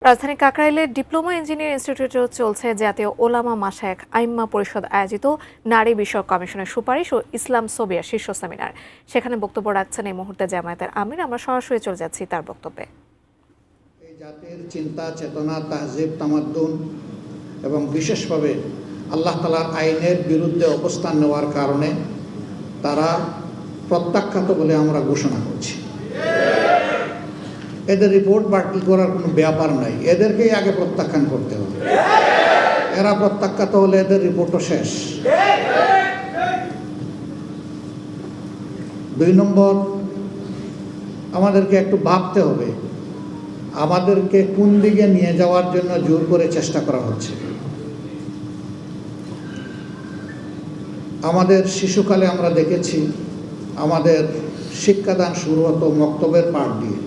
রাজধানী কাকরাইলের diploma engineering ইনস্টিটিউটেও চলছে জাতীয় ওলামা মাশায়েখ আইম্মা পরিষদ আয়োজিত নারী বিষয়ক কমিশনের সুপারিশ ও ইসলাম সোবিয়া শীর্ষ সেমিনার। সেখানে বক্তব্য রাখছেন এই মুহূর্তে জামায়াতের আমির। আমরা সরাসরি চলে যাচ্ছি তার বক্তব্যে। এই জাতির চিন্তা চেতনা, তাহজিব, তামাদ্দুন এবং বিশেষভাবে আল্লাহ তাআলার আইনের বিরুদ্ধে অবস্থান নেওয়ার কারণে তারা প্রত্যাখ্যাত বলে আমরা ঘোষণা করছি। এদের রিপোর্ট বাতিল করার কোনো ব্যাপার নাই, এদেরকেই আগে প্রত্যাখ্যান করতে হবে। এরা প্রত্যাখ্যাত হলে এদের রিপোর্টও শেষ। ২ নম্বর, আমাদেরকে একটু ভাবতে হবে আমাদেরকে কোন দিকে নিয়ে যাওয়ার জন্য জোর করে চেষ্টা করা হচ্ছে। আমাদের শিশুকালে আমরা দেখেছি আমাদের শিক্ষাদান শুরু হতো মক্তবের পাঠ দিয়ে।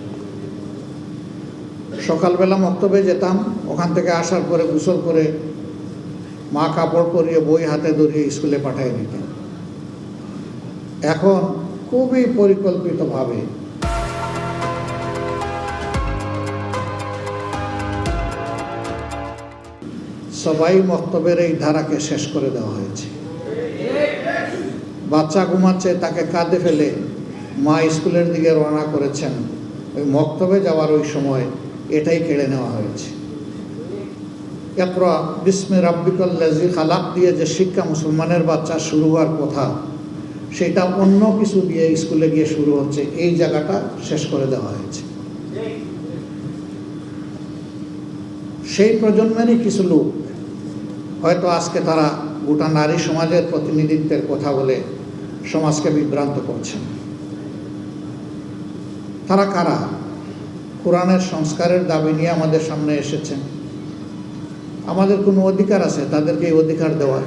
সকালবেলা মক্তবে যেতাম, ওখান থেকে আসার পরে গোসল করে মা কাপড় পরিয়ে বই হাতে ধরিয়ে স্কুলে পাঠিয়ে দিতেন। এখন খুবই পরিকল্পিতভাবে সবাই মক্তবের এই ধারাকে শেষ করে দেওয়া হয়েছে। বাচ্চা ঘুমাচ্ছে, তাকে কাঁধে ফেলে মা স্কুলের দিকে রওনা করেছেন, ওই মক্তবে যাওয়ার ওই সময় এটাই কেড়ে নেওয়া হয়েছে। ইকরা বিস্মি রাব্বিকাল্লাযী খালাক দিয়ে যে শিক্ষা মুসলমানের বাচ্চা শুরু হওয়ার কথা, সেটা অন্য কিছু দিয়ে স্কুলে গিয়ে শুরু হচ্ছে। এই জায়গাটা শেষ করে দেওয়া হয়েছে। সেই প্রজন্মেরই কিছু লোক হয়তো আজকে তারা গোটা নারী সমাজের প্রতিনিধিত্বের কথা বলে সমাজকে বিভ্রান্ত করছেন। তারা কারা? কোরআনের সংস্কারের দাবি নিয়ে আমাদের সামনে এসেছেন। আমাদের কোনো অধিকার আছে তাদেরকে এই অধিকার দেওয়ার?